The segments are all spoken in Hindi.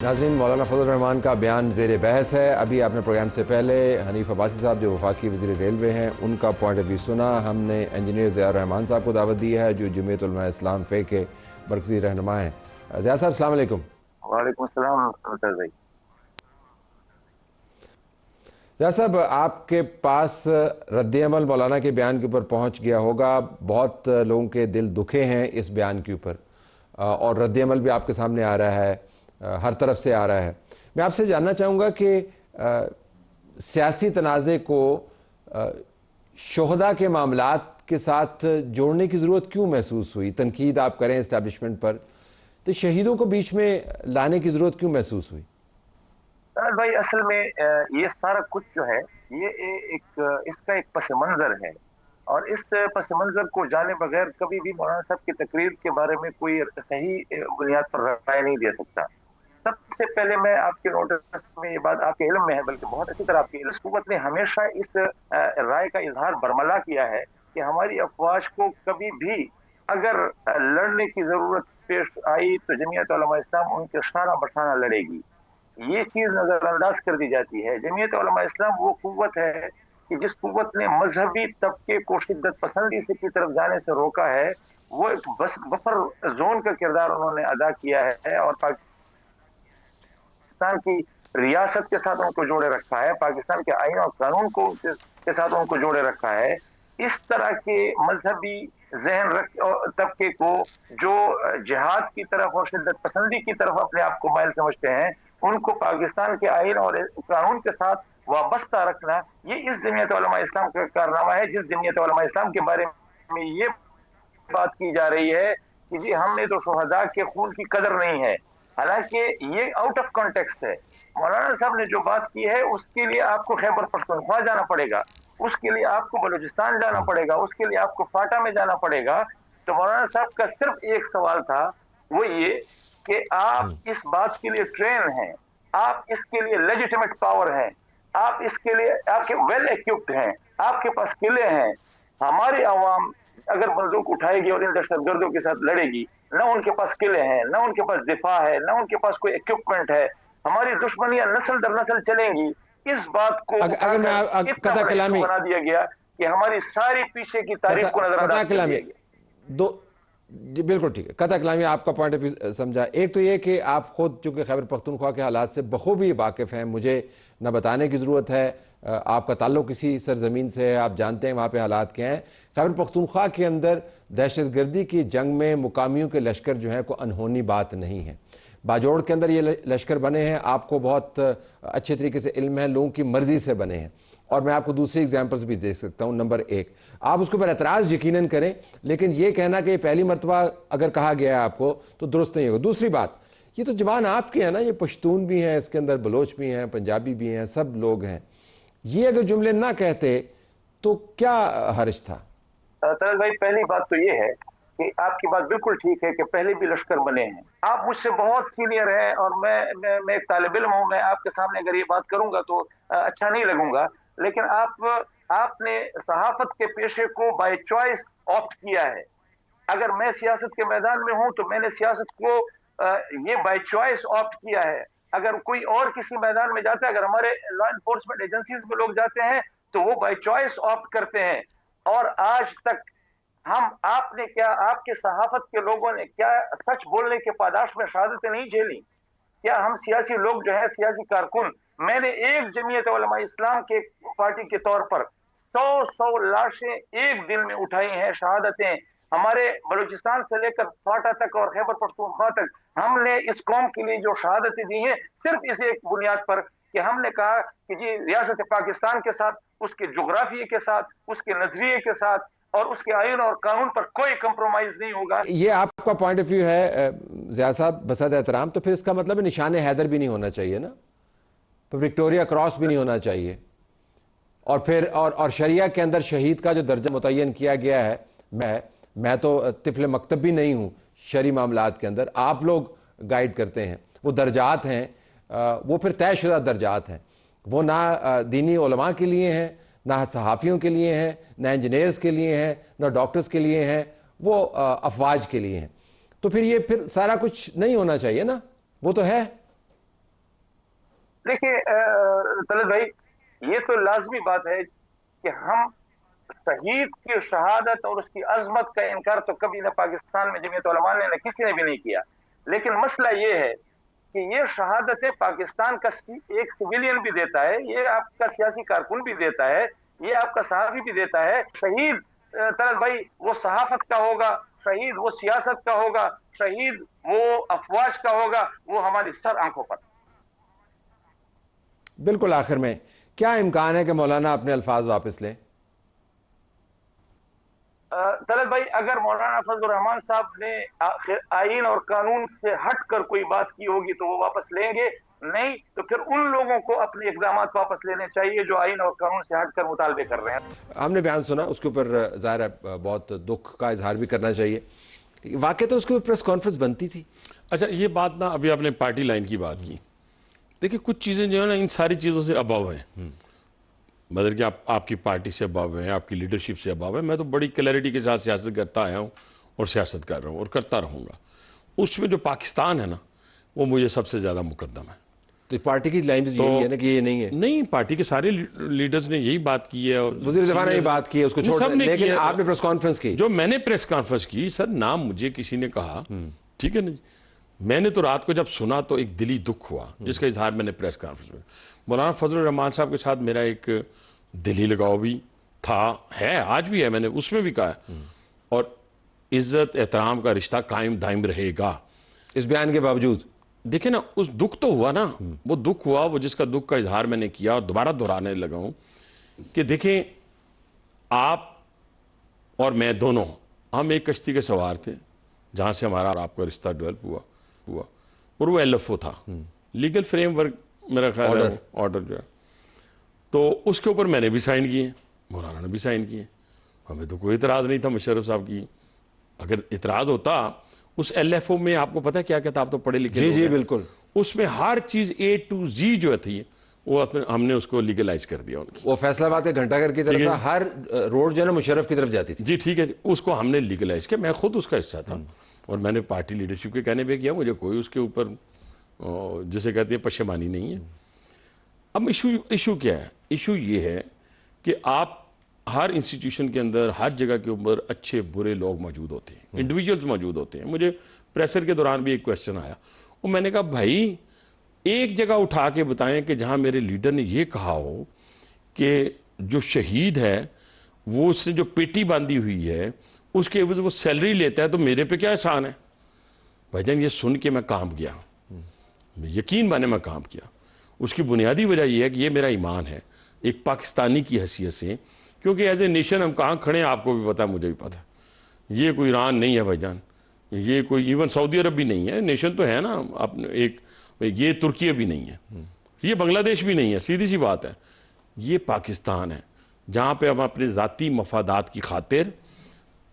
नाज़रीन, मौलाना फजल रहमान का बयान ज़ेर बहस है। अभी आपने प्रोग्राम से पहले हनीफ अब्बासी साहब जो वफाकी वज़ीर रेलवे हैं उनका पॉइंट ऑफ व्यू सुना। हमने इंजीनियर ज़िया रहमान साहब को दावत दी है जो जमीयत उलमा इस्लाम फ़े के मरकज़ी रहनुमा हैं। ज़िया साहब, अस्सलाम वालेकुम। वालेकुम अस्सलाम भाई। ज़िया साहब, आपके पास रद्द-ए-अमल मौलाना के बयान के ऊपर पहुँच गया होगा। बहुत लोगों के दिल दुखे हैं इस बयान के ऊपर और रद्द-ए-अमल भी आपके सामने आ रहा है, हर तरफ से आ रहा है। मैं आपसे जानना चाहूँगा कि सियासी तनाज़े को शुहदा के मामलात के साथ जोड़ने की ज़रूरत क्यों महसूस हुई? तनकीद आप करें इस्टेब्लिशमेंट पर, तो शहीदों को बीच में लाने की ज़रूरत क्यों महसूस हुई? भाई असल में ये सारा कुछ जो है ये एक इसका एक पस मंज़र है और इस पस मंज़र को जाने बगैर कभी भी मौलाना साहब की तकरीर के बारे में कोई सही बुनियाद पर राय नहीं दे सकता। सबसे पहले मैं आपके नोटिस में ये बात आपके इल्म में है, बल्कि बहुत अच्छी तरह आपके हुकूमत ने हमेशा इस राय का इजहार बरमला किया है कि हमारी अफवाज को कभी भी अगर लड़ने की जरूरत पेश आई तो जमीयत उलमा इस्लाम उनके शाना बशाना लड़ेगी। ये चीज नजरअंदाज कर दी जाती है। जमीयत उलमा इस्लाम वो कुव्वत है कि जिस कुव्वत ने मजहबी तबके को शिद्दत पसंदी से की तरफ जाने से रोका है। वो एक बफर जोन का किरदार उन्होंने अदा किया है और पाकिस्तान की रियासत के साथ उनको जोड़े रखा है, पाकिस्तान के आईन और कानून को के साथ उनको जोड़े रखा है। इस तरह के मजहबी जहन तबके को जो जिहाद की तरफ और शिद्दत पसंदी की तरफ अपने आप को माइल समझते हैं, उनको पाकिस्तान के आईन और कानून के साथ वाबस्ता रखना, ये इस जमीयत उलमा इस्लाम का कारनामा है। जिस जमीयत उलमा इस्लाम के बारे में ये बात की जा रही है कि जी हमने तो शुहदा के खून की कदर नहीं है, हालांकि ये आउट ऑफ कॉन्टेक्स्ट है। मौलाना साहब ने जो बात की है उसके लिए आपको खैबर पख्तूनख्वा जाना पड़ेगा, उसके लिए आपको बलूचिस्तान जाना पड़ेगा, उसके लिए आपको फाटा में जाना पड़ेगा। तो मौलाना साहब का सिर्फ एक सवाल था, वो ये कि आप इस बात के लिए ट्रेन हैं, आप इसके लिए लेजिटिमेट पावर हैं, आप इसके लिए आपके वेल इक्विप्ड हैं, आपके पास किले हैं। हमारी आवाम अगर बंदूक उठाएगी और इन दहशतगर्दों के साथ लड़ेगी, ना उनके पास किले हैं, ना उनके पास दिफा है, ना उनके पास कोई इक्विपमेंट है, हमारी दुश्मनियां नस्ल दर नस्ल चलेंगी। इस बात को अगर मैं इतना बड़ा इशू बना दिया गया कि हमारी सारी पीछे की तारीफ को नजरअंदाज कर दिया गया। दो जी बिल्कुल ठीक है। कथा कलामी आपका पॉइंट ऑफ व्यू समझा। एक तो ये कि आप खुद चूंकि खैबर पख्तूनख्वा के हालात से बखूबी वाकिफ़ हैं, मुझे न बताने की ज़रूरत है, आपका ताल्लुक़ किसी सरजमीन से है, आप जानते हैं वहाँ पे हालात क्या हैं। खैबर पख्तूनख्वा के अंदर दहशतगर्दी की जंग में मुकामियों के लश्कर जो हैं को अनहोनी बात नहीं है। बाजोड़ के अंदर ये लश्कर बने हैं, आपको बहुत अच्छे तरीके से इल्म है, लोगों की मर्ज़ी से बने हैं। और मैं आपको दूसरी एग्जांपल्स भी दे सकता हूं। नंबर एक, आप उसके ऊपर एतराज़ यकीनन करें, लेकिन ये कहना कि पहली मरतबा अगर कहा गया है आपको तो दुरुस्त नहीं होगा। दूसरी बात, ये तो जबान आपकी है ना, ये पश्तून भी हैं, इसके अंदर बलोच भी हैं, पंजाबी भी हैं, सब लोग हैं। ये अगर जुमले ना कहते तो क्या हर्ज था? तरल भाई, पहली बात तो ये है कि आपकी बात बिल्कुल ठीक है कि पहले भी लश्कर बने हैं। आप मुझसे बहुत सीनियर हैं और मैं एक तालिब इल्म हूं। मैं आपके सामने अगर ये बात करूंगा तो अच्छा नहीं लगूंगा, लेकिन आपने सहाफत के पेशे को बाय चॉइस ऑप्ट किया है। अगर मैं सियासत के मैदान में हूं तो मैंने सियासत को ये बाय चॉइस ऑप्ट किया है। अगर कोई और किसी मैदान में जाता है, अगर हमारे लॉ एनफोर्समेंट एजेंसीज में लोग जाते हैं तो वो बाय चॉइस ऑप्ट करते हैं। और आज तक हम आपने क्या, आपके सहाफत के लोगों ने क्या सच बोलने के पादाश में शहादतें नहीं झेली? क्या हम सियासी लोग जो है, सियासी कारकुन, मैंने एक जमीयत उलमा इस्लाम के पार्टी के तौर पर 100 लाशें एक दिन में उठाई हैं, शहादतें। हमारे बलूचिस्तान से लेकर फाटा तक और खैबर पख्तूनख्वा तक हमने इस कौम के लिए जो शहादतें दी हैं, सिर्फ इस एक बुनियाद पर कि हमने कहा कि जी रियासत पाकिस्तान के साथ, उसके जोग्राफिए के साथ, उसके नजरिए के साथ और उसके आईन और कानून पर कोई कंप्रोमाइज नहीं होगा। ये आपका पॉइंट ऑफ व्यू है ज़िया साहब, बसद एहतराम। तो फिर इसका मतलब निशान हैदर भी नहीं होना चाहिए ना, तो विक्टोरिया क्रॉस भी नहीं होना चाहिए। और फिर और शरिया के अंदर शहीद का जो दर्जा मुतय्यन किया गया है, मैं तो तिफल मकतब भी नहीं हूँ शरी मामलात के अंदर, आप लोग गाइड करते हैं। वो दर्जात हैं, वो फिर तयशुदा दर्जात हैं। वो ना दीनी उलमा के लिए हैं, ना सहाफ़ियों के लिए हैं, ना इंजीनियर्स के लिए हैं, ना डॉक्टर्स के लिए हैं, वो अफवाज के लिए हैं। तो फिर ये फिर सारा कुछ नहीं होना चाहिए ना, वो तो है। देखिए तलत भाई, ये तो लाजमी बात है कि हम शहीद की शहादत और उसकी अजमत का इनकार तो कभी ना पाकिस्तान में जमीयत उलमा ने, न किसी ने भी नहीं किया। लेकिन मसला ये है कि ये शहादतें पाकिस्तान का एक सिविलियन भी देता है, ये आपका सियासी कारकुन भी देता है, ये आपका सहाफी भी देता है। शहीद तलत भाई वो सहाफत का होगा, शहीद वो सियासत का होगा, शहीद वो अफवाज का होगा, वो हमारी सर आंखों पर। बिल्कुल, आखिर में क्या इम्कान है कि मौलाना अपने अल्फाज वापस लें? तलत भाई, अगर मौलाना फजलुर रहमान साहब ने आईन और कानून से हटकर कोई बात की होगी तो वो वापस लेंगे, नहीं तो फिर उन लोगों को अपने इकदाम वापस लेने चाहिए जो आईन और कानून से हटकर मुतालबे कर रहे हैं। हमने बयान सुना, उसके ऊपर ज़ाहिर है बहुत दुख का इजहार भी करना चाहिए। वाकई तो उसके ऊपर प्रेस कॉन्फ्रेंस बनती थी। अच्छा, ये बात ना, अभी आपने पार्टी लाइन की बात की, देखिए कुछ चीज़ें जो है ना इन सारी चीज़ों से अबव हैं। मतलब कि आपकी पार्टी से अबव है, आपकी लीडरशिप से अबव है। मैं तो बड़ी क्लैरिटी के साथ सियासत करता आया हूँ और सियासत कर रहा हूँ और करता रहूँगा। उसमें जो पाकिस्तान है ना, वो मुझे सबसे ज़्यादा मुकद्दम है। तो पार्टी की लाइन तो यही है ना कि ये नहीं है। नहीं, पार्टी के सारे लीडर्स ने यही बात की है और वज़ीर ज़फ़ा ने बात की है, उसको छोड़, लेकिन आपने प्रेस कॉन्फ्रेंस की। जो मैंने प्रेस कॉन्फ्रेंस की, सर नाम मुझे किसी ने कहा, ठीक है ना, मैंने तो रात को जब सुना तो एक दिली दुख हुआ, जिसका इजहार मैंने प्रेस कॉन्फ्रेंस में। मौलाना फजलुर रहमान साहब के साथ मेरा एक दिली लगाव भी था, है, आज भी है, मैंने उसमें भी कहा है। और इज्जत एहतराम का रिश्ता कायम दायम रहेगा। इस बयान के बावजूद देखिए ना, उस दुख तो हुआ ना, वो दुख हुआ, वो जिसका दुख का इजहार मैंने किया और दोबारा दोहराने लगा हूं कि देखें, आप और मैं दोनों, हम एक कश्ती के सवार थे जहां से हमारा और आपका रिश्ता डेवलप हुआ और वो LFO था, लीगल फ्रेमवर्क मेरा ख्याल है, ऑर्डर जो है, तो उसके ऊपर मैंने भी साइन किए, मौलाना ने भी साइन किए। हमें तो कोई इतराज़ नहीं था मुशर्रफ साहब की। अगर इतराज़ होता, उस LFO में आपको पता है क्या कहता, आप तो पढ़े लिखे जी लोग जी हैं, बिल्कुल, उसमें हर चीज़ A to Z जो थी वो हमने उसको लीगलाइज कर दिया उनकी। वो फैसलाबाद के घंटाघर की तरफ था, हर रोड जो है ना मुशर्रफ की तरफ जाती थी। जी ठीक है, उसको हमने लीगलाइज किया, मैं खुद उसका हिस्सा था और मैंने पार्टी लीडरशिप के कहने पे किया, मुझे कोई उसके ऊपर जिसे कहते हैं पशेमानी नहीं है। अब इशू क्या है? इशू ये है कि आप हर इंस्टीट्यूशन के अंदर, हर जगह के ऊपर अच्छे बुरे लोग मौजूद होते हैं, इंडिविजुअल्स मौजूद होते हैं। मुझे प्रेशर के दौरान भी एक क्वेश्चन आया और मैंने कहा भाई एक जगह उठा के बताएं कि जहां मेरे लीडर ने ये कहा हो कि जो शहीद है वो उसने जो पेटी बांधी हुई है उसके एवज वो सैलरी लेता है, तो मेरे पे क्या एहसान है? भाईजान ये सुन के मैं काम किया, यकीन माने मैं काम किया। उसकी बुनियादी वजह यह है कि ये मेरा ईमान है एक पाकिस्तानी की हैसियत से, क्योंकि एज ए नेशन हम कहाँ खड़े हैं आपको भी पता है, मुझे भी पता है। ये कोई ईरान नहीं है भाईजान, ये कोई इवन सऊदी अरब भी नहीं है, नेशन तो है ना अपने एक, ये तुर्की भी नहीं है, ये बांग्लादेश भी नहीं है, सीधी सी बात है। ये पाकिस्तान है जहाँ पे हम अपने ज़ाती मफादात की खातिर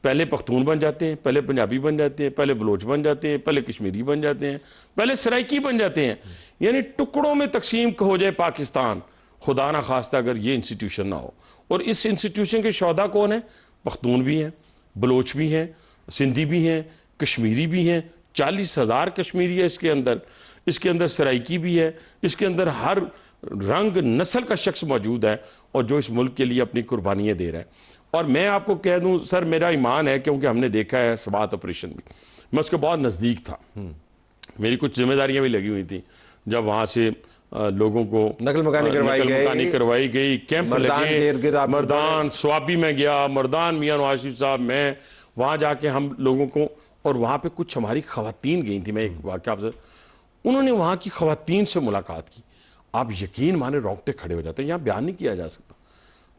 पहले पख्तून बन जाते हैं, पहले पंजाबी बन जाते हैं, पहले बलोच बन जाते हैं, पहले कश्मीरी बन जाते हैं, पहले सराइकी बन जाते हैं। यानी टुकड़ों में तकसीम हो जाए पाकिस्तान, खुदा ना खास्ता अगर ये इंस्टीट्यूशन ना हो। और इस इंस्टीट्यूशन के शौदा कौन है? पख्तून भी हैं, बलोच भी हैं, सिंधी भी हैं, कश्मीरी भी हैं, 40,000 कश्मीरी है इसके अंदर सराइकी भी है, इसके अंदर हर रंग नस्ल का शख्स मौजूद है और जो इस मुल्क के लिए अपनी कुर्बानियाँ दे रहा है। और मैं आपको कह दूं सर, मेरा ईमान है, क्योंकि हमने देखा है सबात ऑपरेशन में, मैं उसके बहुत नज़दीक था, मेरी कुछ जिम्मेदारियां भी लगी हुई थी जब वहाँ से लोगों को नकल मकानी करवाई गई, कैंप लगे, मर्दान स्वाबी में गया, मर्दान मियाँ नवाज शरीफ साहब, मैं वहाँ जाके हम लोगों को, और वहाँ पे कुछ हमारी खवातीन गई थी, मैं एक वाक़या आपसे, उन्होंने वहाँ की खवातीन से मुलाकात की, आप यकीन माने रोंगटे खड़े हो जाते हैं। यहाँ बयान नहीं किया जा सकता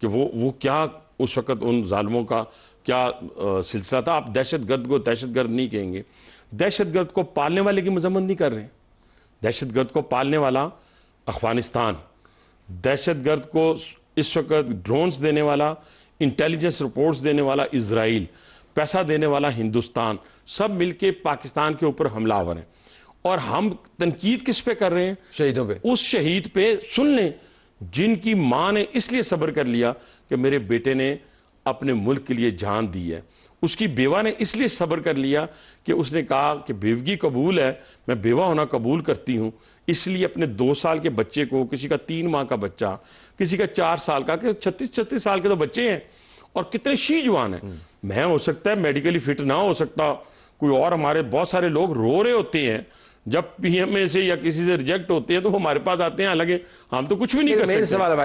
कि वो क्या उस वक़्त उन जालिमों का क्या सिलसिला था। आप दहशतगर्द को दहशतगर्द नहीं कहेंगे, दहशतगर्द को पालने वाले की मजम्मत नहीं कर रहे हैं। दहशतगर्द को पालने वाला अफगानिस्तान, दहशतगर्द को इस वक्त ड्रोन्स देने वाला, इंटेलिजेंस रिपोर्ट्स देने वाला इजराइल, पैसा देने वाला हिंदुस्तान, सब मिलके पाकिस्तान के ऊपर हमलावर हैं। और हम तनकीद किस पे कर रहे हैं? शहीदों पे। उस शहीद पे सुन लें जिनकी मां ने इसलिए सब्र कर लिया कि मेरे बेटे ने अपने मुल्क के लिए जान दी है। उसकी बेवा ने इसलिए सब्र कर लिया कि उसने कहा कि बेवगी कबूल है, मैं बेवा होना कबूल करती हूं, इसलिए अपने 2 साल के बच्चे को, किसी का 3 माह का बच्चा, किसी का 4 साल का, 36 साल के तो बच्चे हैं और कितने शीजवान हैं। मैं हो सकता है मेडिकली फिट ना हो सकता, कोई और हमारे बहुत सारे लोग रो रहे होते हैं जब पीएमए से या किसी से रिजेक्ट होते हैं तो वो हमारे पास आते हैं, हालांकि हम तो कुछ भी नहीं कर मेरे सकते। सवाल है भाई